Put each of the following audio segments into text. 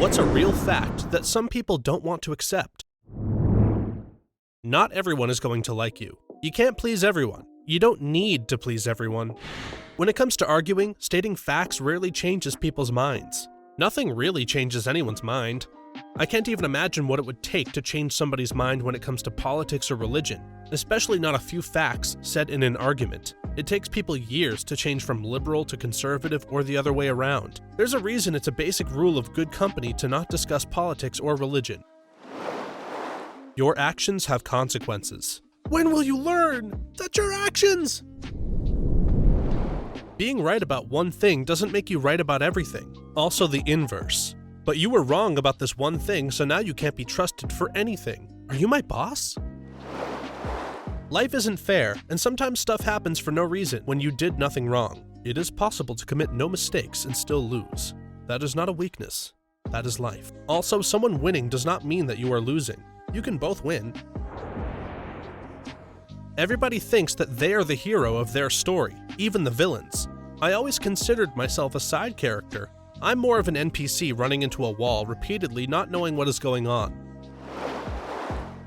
What's a real fact that some people don't want to accept? Not everyone is going to like you. You can't please everyone. You don't need to please everyone. When it comes to arguing, stating facts rarely changes people's minds. Nothing really changes anyone's mind. I can't even imagine what it would take to change somebody's mind when it comes to politics or religion, especially not a few facts said in an argument. It takes people years to change from liberal to conservative or the other way around. There's a reason it's a basic rule of good company to not discuss politics or religion. Your actions have consequences. When will you learn that your actions? Being right about one thing doesn't make you right about everything. Also the inverse. But you were wrong about this one thing, so now you can't be trusted for anything. Are you my boss? Life isn't fair, and sometimes stuff happens for no reason when you did nothing wrong. It is possible to commit no mistakes and still lose. That is not a weakness. That is life. Also, someone winning does not mean that you are losing. You can both win. Everybody thinks that they are the hero of their story, even the villains. I always considered myself a side character. I'm more of an NPC running into a wall repeatedly, not knowing what is going on.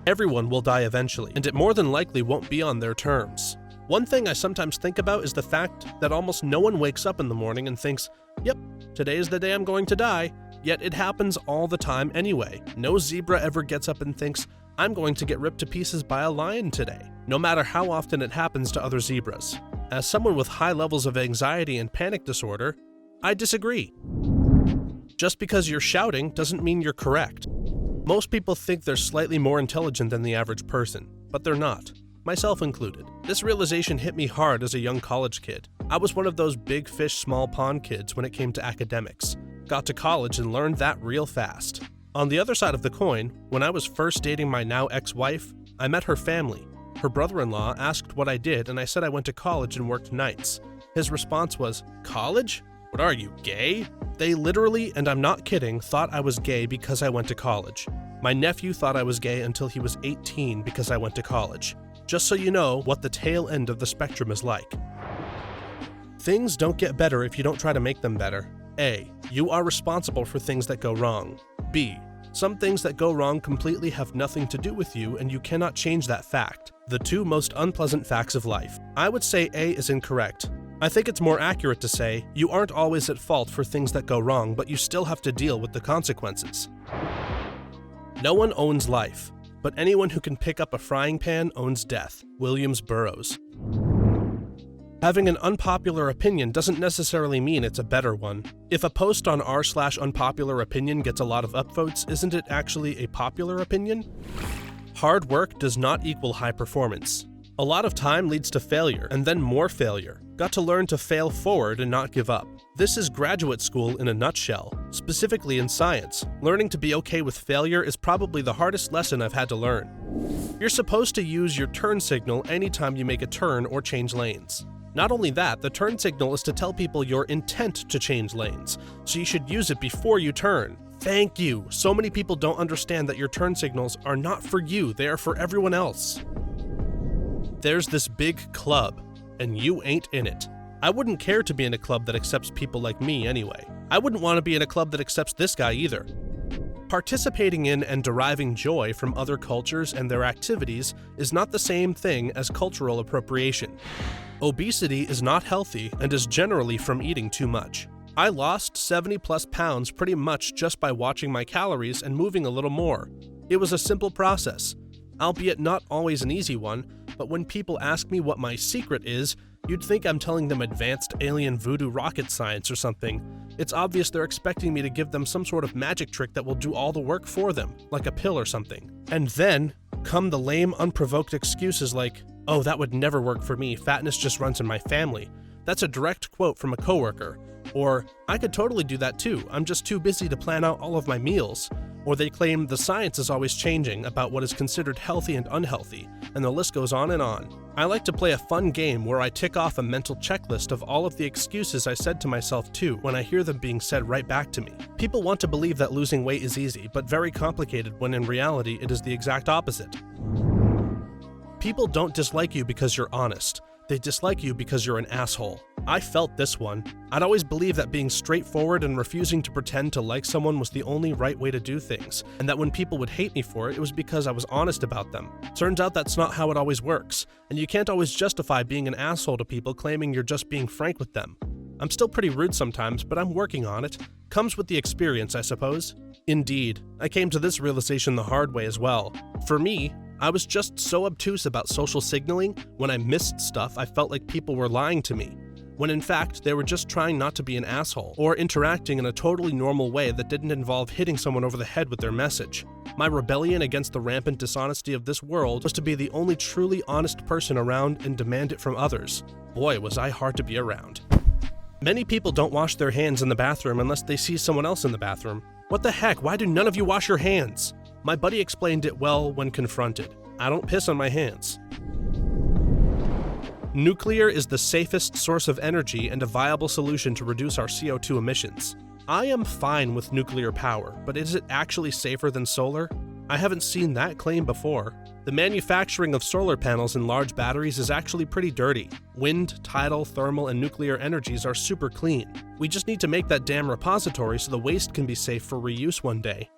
Everyone will die eventually, and it more than likely won't be on their terms. One thing I sometimes think about is the fact that almost no one wakes up in the morning and thinks, yep, today is the day I'm going to die, yet it happens all the time anyway. No zebra ever gets up and thinks, I'm going to get ripped to pieces by a lion today, no matter how often it happens to other zebras. As someone with high levels of anxiety and panic disorder, I disagree. Just because you're shouting doesn't mean you're correct. Most people think they're slightly more intelligent than the average person, but they're not, myself included. This realization hit me hard as a young college kid. I was one of those big fish, small pond kids when it came to academics. Got to college and learned that real fast. On the other side of the coin, when I was first dating my now ex-wife, I met her family. Her brother-in-law asked what I did, and I said I went to college and worked nights. His response was, "College? What are you, gay?" They literally, and I'm not kidding, thought I was gay because I went to college. My nephew thought I was gay until he was 18 because I went to college. Just so you know what the tail end of the spectrum is like. Things don't get better if you don't try to make them better. A. You are responsible for things that go wrong. B. Some things that go wrong completely have nothing to do with you, and you cannot change that fact. The two most unpleasant facts of life. I would say A is incorrect. I think it's more accurate to say, you aren't always at fault for things that go wrong, but you still have to deal with the consequences. No one owns life, but anyone who can pick up a frying pan owns death. Williams Burroughs. Having an unpopular opinion doesn't necessarily mean it's a better one. If a post on r/unpopular opinion gets a lot of upvotes, isn't it actually a popular opinion? Hard work does not equal high performance. A lot of time leads to failure, and then more failure. Got to learn to fail forward and not give up. This is graduate school in a nutshell. Specifically in science, learning to be okay with failure is probably the hardest lesson I've had to learn. You're supposed to use your turn signal anytime you make a turn or change lanes. Not only that, the turn signal is to tell people your intent to change lanes, so you should use it before you turn. Thank you. So many people don't understand that your turn signals are not for you, they are for everyone else. There's this big club, and you ain't in it. I wouldn't care to be in a club that accepts people like me anyway. I wouldn't want to be in a club that accepts this guy either. Participating in and deriving joy from other cultures and their activities is not the same thing as cultural appropriation. Obesity is not healthy and is generally from eating too much. I lost 70+ pounds pretty much just by watching my calories and moving a little more. It was a simple process, albeit not always an easy one, but when people ask me what my secret is, you'd think I'm telling them advanced alien voodoo rocket science or something. It's obvious they're expecting me to give them some sort of magic trick that will do all the work for them, like a pill or something. And then come the lame, unprovoked excuses like, oh, that would never work for me, fatness just runs in my family. That's a direct quote from a coworker. Or, I could totally do that too, I'm just too busy to plan out all of my meals. Or they claim the science is always changing about what is considered healthy and unhealthy, and the list goes on and on. I like to play a fun game where I tick off a mental checklist of all of the excuses I said to myself too when I hear them being said right back to me. People want to believe that losing weight is easy, but very complicated when in reality it is the exact opposite. People don't dislike you because you're honest. They dislike you because you're an asshole. I felt this one. I'd always believed that being straightforward and refusing to pretend to like someone was the only right way to do things, and that when people would hate me for it, it was because I was honest about them. Turns out that's not how it always works, and you can't always justify being an asshole to people claiming you're just being frank with them. I'm still pretty rude sometimes, but I'm working on it. Comes with the experience, I suppose. Indeed, I came to this realization the hard way as well. For me, I was just so obtuse about social signaling. When I missed stuff, I felt like people were lying to me, when in fact they were just trying not to be an asshole, or interacting in a totally normal way that didn't involve hitting someone over the head with their message. My rebellion against the rampant dishonesty of this world was to be the only truly honest person around and demand it from others. Boy, was I hard to be around. Many people don't wash their hands in the bathroom unless they see someone else in the bathroom. What the heck, why do none of you wash your hands? My buddy explained it well when confronted. I don't piss on my hands. Nuclear is the safest source of energy and a viable solution to reduce our CO2 emissions. I am fine with nuclear power, but is it actually safer than solar? I haven't seen that claim before. The manufacturing of solar panels and large batteries is actually pretty dirty. Wind, tidal, thermal, and nuclear energies are super clean. We just need to make that damn repository so the waste can be safe for reuse one day.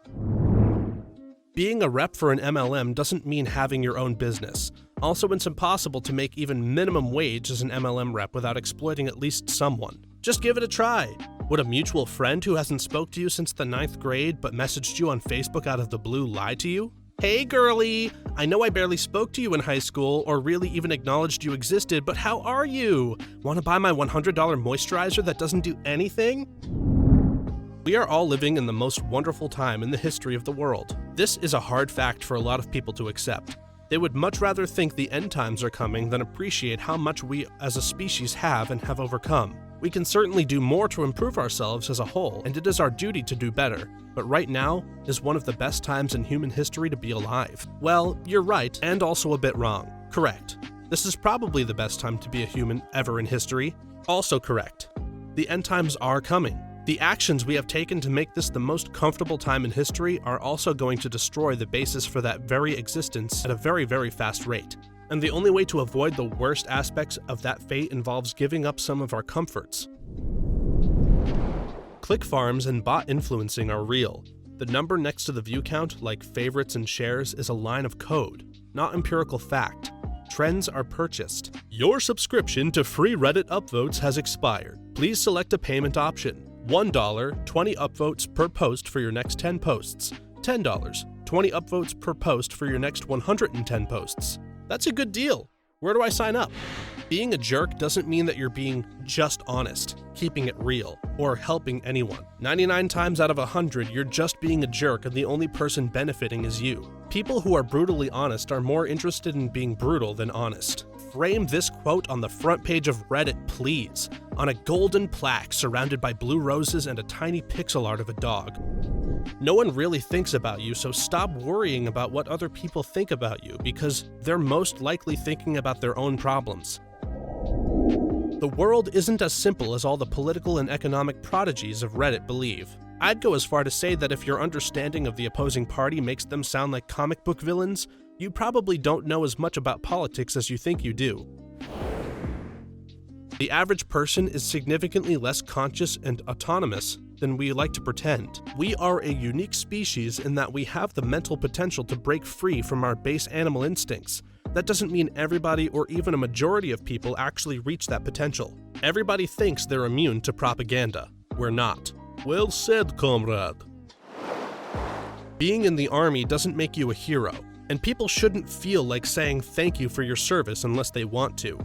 Being a rep for an MLM doesn't mean having your own business. Also, it's impossible to make even minimum wage as an MLM rep without exploiting at least someone. Just give it a try. Would a mutual friend who hasn't spoke to you since the 9th grade but messaged you on Facebook out of the blue lie to you? Hey girlie, I know I barely spoke to you in high school or really even acknowledged you existed, but how are you? Want to buy my $100 moisturizer that doesn't do anything? We are all living in the most wonderful time in the history of the world. This is a hard fact for a lot of people to accept. They would much rather think the end times are coming than appreciate how much we as a species have and have overcome. We can certainly do more to improve ourselves as a whole, and it is our duty to do better. But right now is one of the best times in human history to be alive. Well, you're right, and also a bit wrong. Correct. This is probably the best time to be a human ever in history. Also correct. The end times are coming. The actions we have taken to make this the most comfortable time in history are also going to destroy the basis for that very existence at a very, very fast rate. And the only way to avoid the worst aspects of that fate involves giving up some of our comforts. Click farms and bot influencing are real. The number next to the view count, like favorites and shares, is a line of code, not empirical fact. Trends are purchased. Your subscription to free Reddit upvotes has expired. Please select a payment option. $1, 20 upvotes per post for your next 10 posts. $10, 20 upvotes per post for your next 110 posts. That's a good deal. Where do I sign up? Being a jerk doesn't mean that you're being just honest, keeping it real, or helping anyone. 99 times out of 100, you're just being a jerk and the only person benefiting is you. People who are brutally honest are more interested in being brutal than honest. Frame this quote on the front page of Reddit, please, on a golden plaque surrounded by blue roses and a tiny pixel art of a dog. No one really thinks about you, so stop worrying about what other people think about you, because they're most likely thinking about their own problems. The world isn't as simple as all the political and economic prodigies of Reddit believe. I'd go as far to say that if your understanding of the opposing party makes them sound like comic book villains, you probably don't know as much about politics as you think you do. The average person is significantly less conscious and autonomous than we like to pretend. We are a unique species in that we have the mental potential to break free from our base animal instincts. That doesn't mean everybody or even a majority of people actually reach that potential. Everybody thinks they're immune to propaganda. We're not. Well said, comrade. Being in the army doesn't make you a hero, and people shouldn't feel like saying thank you for your service unless they want to.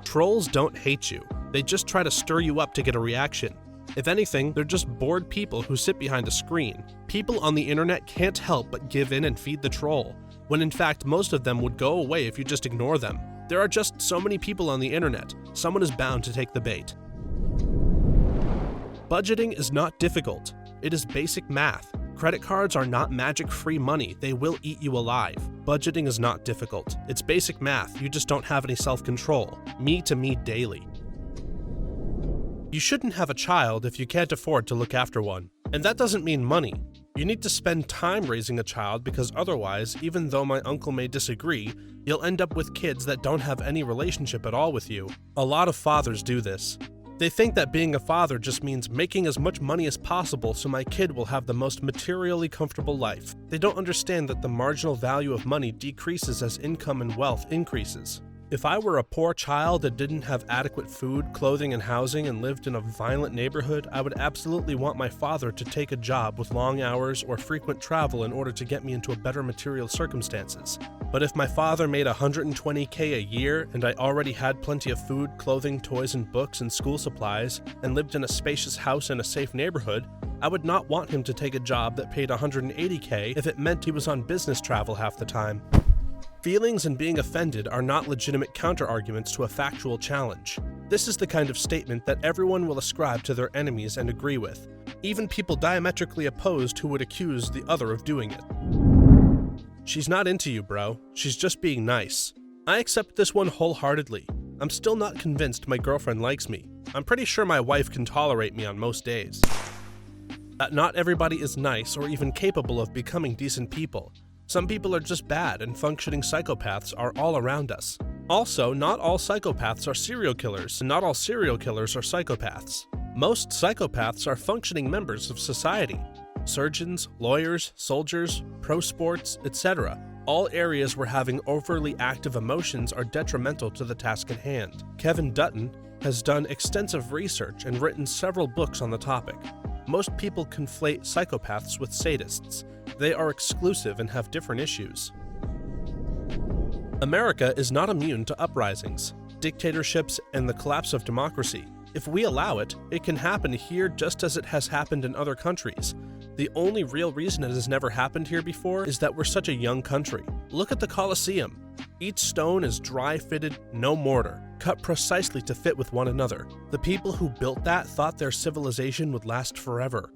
Trolls don't hate you. They just try to stir you up to get a reaction. If anything, they're just bored people who sit behind a screen. People on the internet can't help but give in and feed the troll, when in fact most of them would go away if you just ignore them. There are just so many people on the internet. Someone is bound to take the bait. Budgeting is not difficult. It is basic math. Credit cards are not magic-free money. They will eat you alive. Budgeting is not difficult. It's basic math. You just don't have any self-control. Me to me daily. You shouldn't have a child if you can't afford to look after one. And that doesn't mean money. You need to spend time raising a child because otherwise, even though my uncle may disagree, you'll end up with kids that don't have any relationship at all with you. A lot of fathers do this. They think that being a father just means making as much money as possible so my kid will have the most materially comfortable life. They don't understand that the marginal value of money decreases as income and wealth increases. If I were a poor child that didn't have adequate food, clothing, and housing and lived in a violent neighborhood, I would absolutely want my father to take a job with long hours or frequent travel in order to get me into a better material circumstances. But if my father made $120K a year and I already had plenty of food, clothing, toys, and books and school supplies, and lived in a spacious house in a safe neighborhood, I would not want him to take a job that paid $180K if it meant he was on business travel half the time. Feelings and being offended are not legitimate counterarguments to a factual challenge. This is the kind of statement that everyone will ascribe to their enemies and agree with, even people diametrically opposed who would accuse the other of doing it. She's not into you, bro. She's just being nice. I accept this one wholeheartedly. I'm still not convinced my girlfriend likes me. I'm pretty sure my wife can tolerate me on most days. Not everybody is nice or even capable of becoming decent people. Some people are just bad, and functioning psychopaths are all around us. Also, not all psychopaths are serial killers, and not all serial killers are psychopaths. Most psychopaths are functioning members of society. Surgeons, lawyers, soldiers, pro sports, etc. All areas where having overly active emotions are detrimental to the task at hand. Kevin Dutton has done extensive research and written several books on the topic. Most people conflate psychopaths with sadists. They are exclusive and have different issues. America is not immune to uprisings, dictatorships, and the collapse of democracy. If we allow it, it can happen here just as it has happened in other countries. The only real reason it has never happened here before is that we're such a young country. Look at the Colosseum. Each stone is dry-fitted, no mortar, cut precisely to fit with one another. The people who built that thought their civilization would last forever.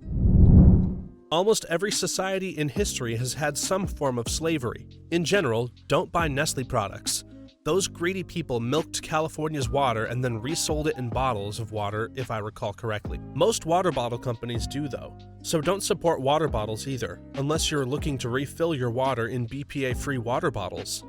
Almost every society in history has had some form of slavery. In general, don't buy Nestle products. Those greedy people milked California's water and then resold it in bottles of water, if I recall correctly. Most water bottle companies do, though. So don't support water bottles either, unless you're looking to refill your water in BPA-free water bottles.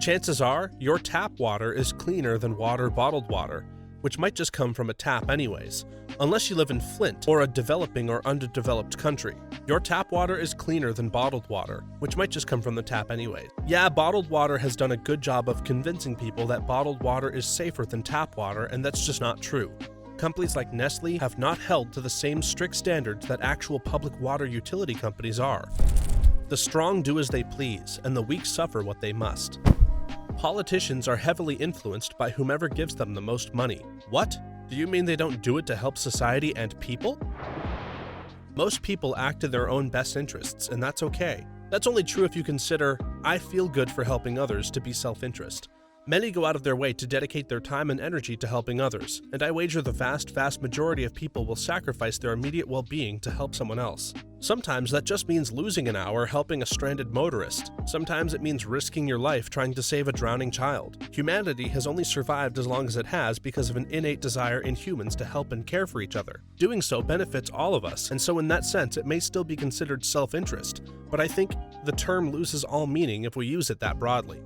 Chances are, your tap water is cleaner than bottled water, which might just come from a tap anyways, unless you live in Flint or a developing or underdeveloped country. Your tap water is cleaner than bottled water, which might just come from the tap anyways. Yeah, bottled water has done a good job of convincing people that bottled water is safer than tap water, and that's just not true. Companies like Nestle have not held to the same strict standards that actual public water utility companies are. The strong do as they please, and the weak suffer what they must. Politicians are heavily influenced by whomever gives them the most money. What? Do you mean they don't do it to help society and people? Most people act in their own best interests, and that's okay. That's only true if you consider, I feel good for helping others to be self-interest. Many go out of their way to dedicate their time and energy to helping others, and I wager the vast majority of people will sacrifice their immediate well-being to help someone else. Sometimes that just means losing an hour helping a stranded motorist. Sometimes it means risking your life trying to save a drowning child. Humanity has only survived as long as it has because of an innate desire in humans to help and care for each other. Doing so benefits all of us, and so in that sense it may still be considered self-interest, but I think the term loses all meaning if we use it that broadly.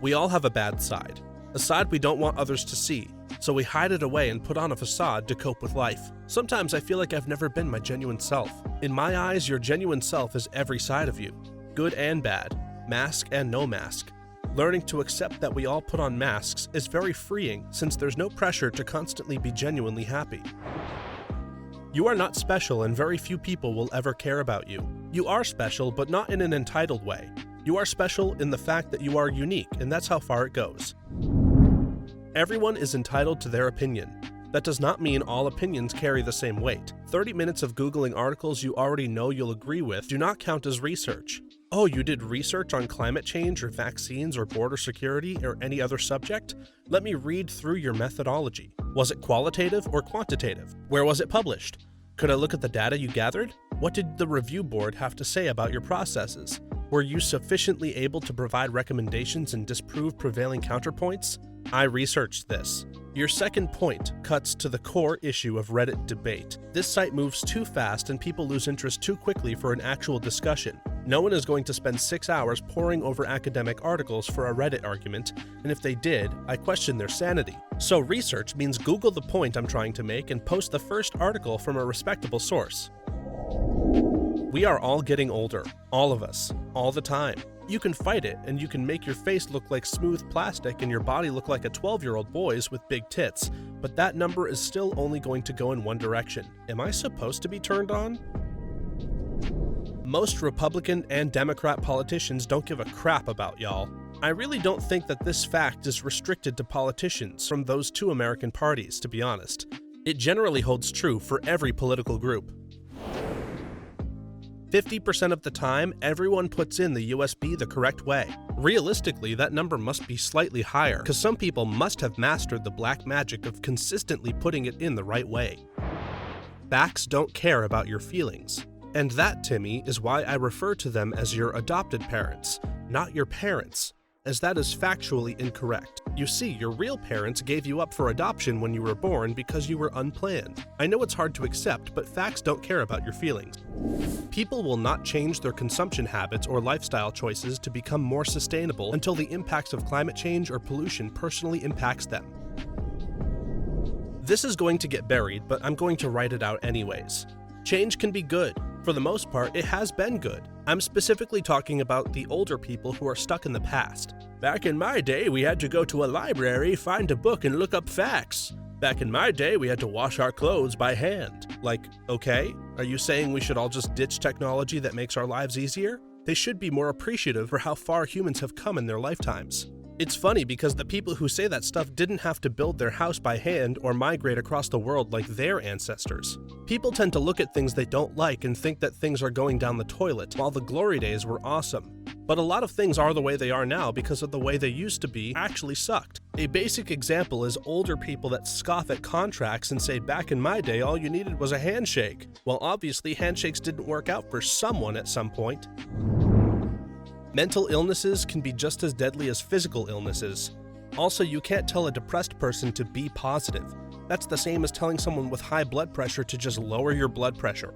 We all have a bad side, a side we don't want others to see, so we hide it away and put on a facade to cope with life. Sometimes I feel like I've never been my genuine self. In my eyes, your genuine self is every side of you, good and bad, mask and no mask. Learning to accept that we all put on masks is very freeing since there's no pressure to constantly be genuinely happy. You are not special and very few people will ever care about you. You are special, but not in an entitled way. You are special in the fact that you are unique, and that's how far it goes. Everyone is entitled to their opinion. That does not mean all opinions carry the same weight. 30 minutes of Googling articles you already know you'll agree with do not count as research. Oh, you did research on climate change or vaccines or border security or any other subject? Let me read through your methodology. Was it qualitative or quantitative? Where was it published? Could I look at the data you gathered? What did the review board have to say about your processes? Were you sufficiently able to provide recommendations and disprove prevailing counterpoints? I researched this. Your second point cuts to the core issue of Reddit debate. This site moves too fast and people lose interest too quickly for an actual discussion. No one is going to spend 6 hours poring over academic articles for a Reddit argument, and if they did, I question their sanity. So research means Google the point I'm trying to make and post the first article from a respectable source. We are all getting older, all of us, all the time. You can fight it, and you can make your face look like smooth plastic and your body look like a 12-year-old boy's with big tits, but that number is still only going to go in one direction. Am I supposed to be turned on? Most Republican and Democrat politicians don't give a crap about y'all. I really don't think that this fact is restricted to politicians from those two American parties, to be honest. It generally holds true for every political group. 50% of the time, everyone puts in the USB the correct way. Realistically, that number must be slightly higher, because some people must have mastered the black magic of consistently putting it in the right way. Facts don't care about your feelings. And that, Timmy, is why I refer to them as your adopted parents, not your parents, as that is factually incorrect. You see, your real parents gave you up for adoption when you were born because you were unplanned. I know it's hard to accept, but facts don't care about your feelings. People will not change their consumption habits or lifestyle choices to become more sustainable until the impacts of climate change or pollution personally impacts them. This is going to get buried, but I'm going to write it out anyways. Change can be good. For the most part, it has been good. I'm specifically talking about the older people who are stuck in the past. Back in my day, we had to go to a library, find a book, and look up facts. Back in my day, we had to wash our clothes by hand. Like, okay, are you saying we should all just ditch technology that makes our lives easier? They should be more appreciative for how far humans have come in their lifetimes. It's funny because the people who say that stuff didn't have to build their house by hand or migrate across the world like their ancestors. People tend to look at things they don't like and think that things are going down the toilet, while the glory days were awesome. But a lot of things are the way they are now because of the way they used to be actually sucked. A basic example is older people that scoff at contracts and say back in my day all you needed was a handshake. Well, obviously handshakes didn't work out for someone at some point. Mental illnesses can be just as deadly as physical illnesses. Also, you can't tell a depressed person to be positive. That's the same as telling someone with high blood pressure to just lower your blood pressure.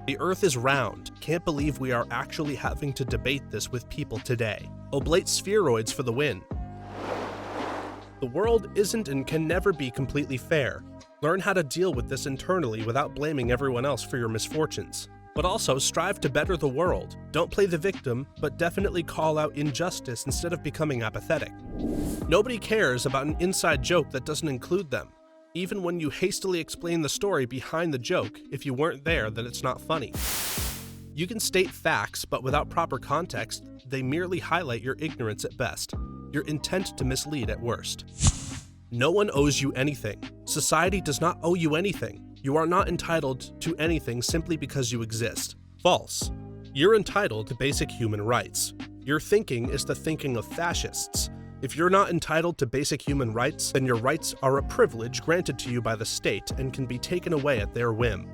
The earth is round. Can't believe we are actually having to debate this with people today. Oblate spheroids for the win. The world isn't and can never be completely fair. Learn how to deal with this internally without blaming everyone else for your misfortunes. But also strive to better the world. Don't play the victim, but definitely call out injustice instead of becoming apathetic. Nobody cares about an inside joke that doesn't include them. Even when you hastily explain the story behind the joke, if you weren't there, then it's not funny. You can state facts, but without proper context, they merely highlight your ignorance at best, your intent to mislead at worst. No one owes you anything. Society does not owe you anything. You are not entitled to anything simply because you exist. False. You're entitled to basic human rights. Your thinking is the thinking of fascists. If you're not entitled to basic human rights, then your rights are a privilege granted to you by the state and can be taken away at their whim.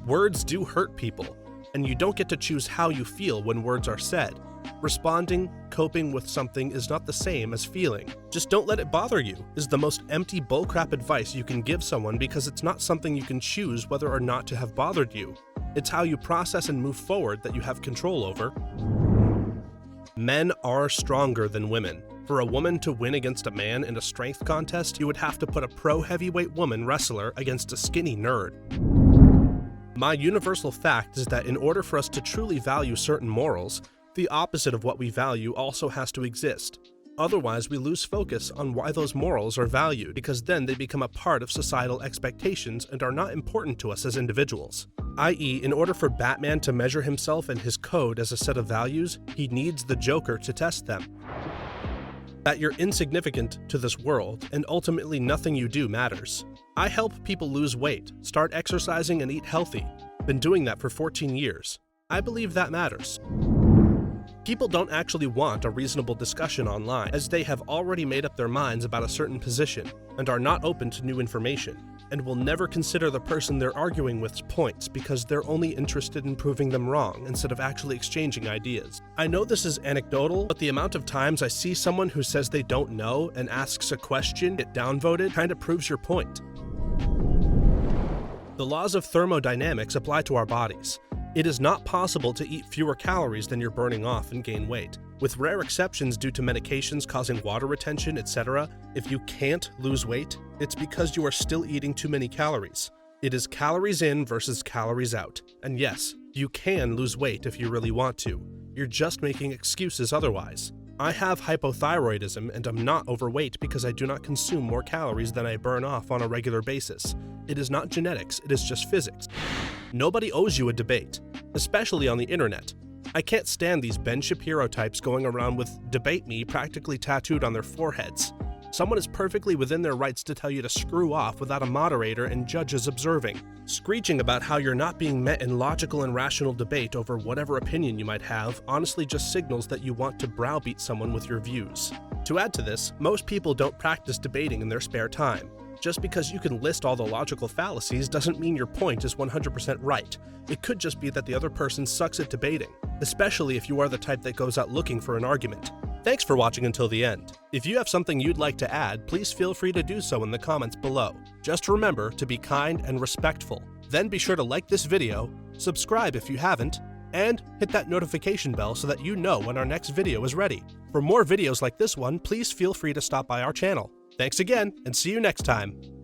Words do hurt people, and you don't get to choose how you feel when words are said. Responding, coping with something is not the same as feeling. Just don't let it bother you is the most empty bullcrap advice you can give someone because it's not something you can choose whether or not to have bothered you. It's how you process and move forward that you have control over. Men are stronger than women. For a woman to win against a man in a strength contest, you would have to put a pro-heavyweight woman wrestler against a skinny nerd. My universal fact is that in order for us to truly value certain morals, the opposite of what we value also has to exist. Otherwise, we lose focus on why those morals are valued, because then they become a part of societal expectations and are not important to us as individuals. I.e., in order for Batman to measure himself and his code as a set of values, he needs the Joker to test them. That you're insignificant to this world, and ultimately nothing you do matters. I help people lose weight, start exercising and eat healthy. Been doing that for 14 years. I believe that matters. People don't actually want a reasonable discussion online, as they have already made up their minds about a certain position and are not open to new information, and will never consider the person they're arguing with's points because they're only interested in proving them wrong instead of actually exchanging ideas. I know this is anecdotal, but the amount of times I see someone who says they don't know and asks a question get downvoted kind of proves your point. The laws of thermodynamics apply to our bodies. It is not possible to eat fewer calories than you're burning off and gain weight. With rare exceptions due to medications causing water retention, etc., if you can't lose weight, it's because you are still eating too many calories. It is calories in versus calories out. And yes, you can lose weight if you really want to. You're just making excuses otherwise. I have hypothyroidism and I'm not overweight because I do not consume more calories than I burn off on a regular basis. It is not genetics, it is just physics. Nobody owes you a debate, especially on the internet. I can't stand these Ben Shapiro types going around with "debate me" practically tattooed on their foreheads. Someone is perfectly within their rights to tell you to screw off without a moderator and judges observing. Screeching about how you're not being met in logical and rational debate over whatever opinion you might have honestly just signals that you want to browbeat someone with your views. To add to this, most people don't practice debating in their spare time. Just because you can list all the logical fallacies doesn't mean your point is 100% right. It could just be that the other person sucks at debating, especially if you are the type that goes out looking for an argument. Thanks for watching until the end. If you have something you'd like to add, please feel free to do so in the comments below. Just remember to be kind and respectful. Then be sure to like this video, subscribe if you haven't, and hit that notification bell so that you know when our next video is ready. For more videos like this one, please feel free to stop by our channel. Thanks again, and see you next time.